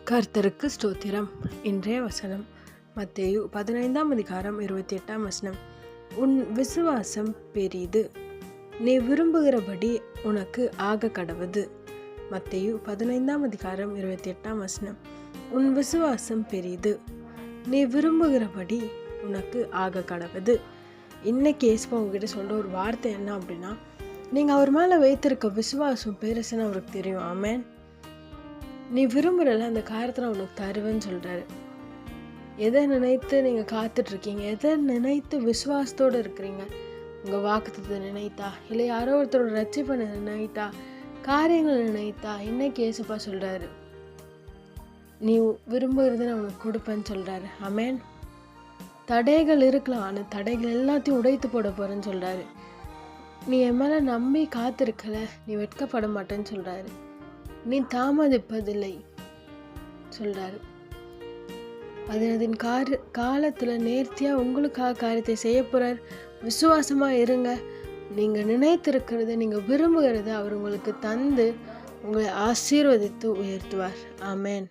கர்த்தருக்கு ஸ்தோத்திரம். இன்றைய வசனம் மத்தேயு 15:28. உன் விசுவாசம் பெரிது, நீ விரும்புகிறபடி உனக்கு ஆக கடவது. மத்தேயு 15:28. உன் விசுவாசம் பெரிது, நீ விரும்புகிறபடி உனக்கு ஆக கடவது. இன்னைக்கு ஏசுப்பா உங்ககிட்ட சொல்கிற ஒரு வார்த்தை என்ன அப்படின்னா, நீங்கள் அவர் மேலே வைத்திருக்க விசுவாசம் பெருசுன்னு அவருக்கு தெரியும். ஆமென். நீ விரும்புகிறல அந்த காரியத்தை நான் உனக்கு தருவேன்னு சொல்கிறாரு. எதை நினைத்து நீங்கள் காத்துட்ருக்கீங்க, எதை நினைத்து விசுவாசத்தோடு இருக்கிறீங்க? உங்கள் வாக்குத்தத்தை நினைத்தா, இல்லை யாரோ ஒருத்தரோட ரட்சிப்பை நினைத்தா, காரியங்கள் நினைத்தா, இன்னைக்கு ஏசப்பா சொல்கிறாரு நீ விரும்புகிறது நான் உனக்கு கொடுப்பேன்னு சொல்கிறாரு. ஆமென். தடைகள் இருக்கலாம், ஆனால் தடைகள் எல்லாத்தையும் உடைத்து போட போகிறேன்னு சொல்கிறாரு. நீ என் மேலே நம்பி காத்திருக்கல, நீ வெட்கப்பட மாட்டேன்னு சொல்கிறாரு. நீ தாமதிப்பதில்லை சொல்கிறாரு. அதன் காலத்தில் நேர்த்தியாக உங்களுக்காக காரியத்தை செய்ய போகிறார். விசுவாசமாக இருங்க. நீங்கள் நினைத்திருக்கிறத, நீங்கள் விரும்புகிறத அவர் உங்களுக்கு தந்து உங்களை ஆசீர்வதித்து உயர்த்துவார். ஆமென்.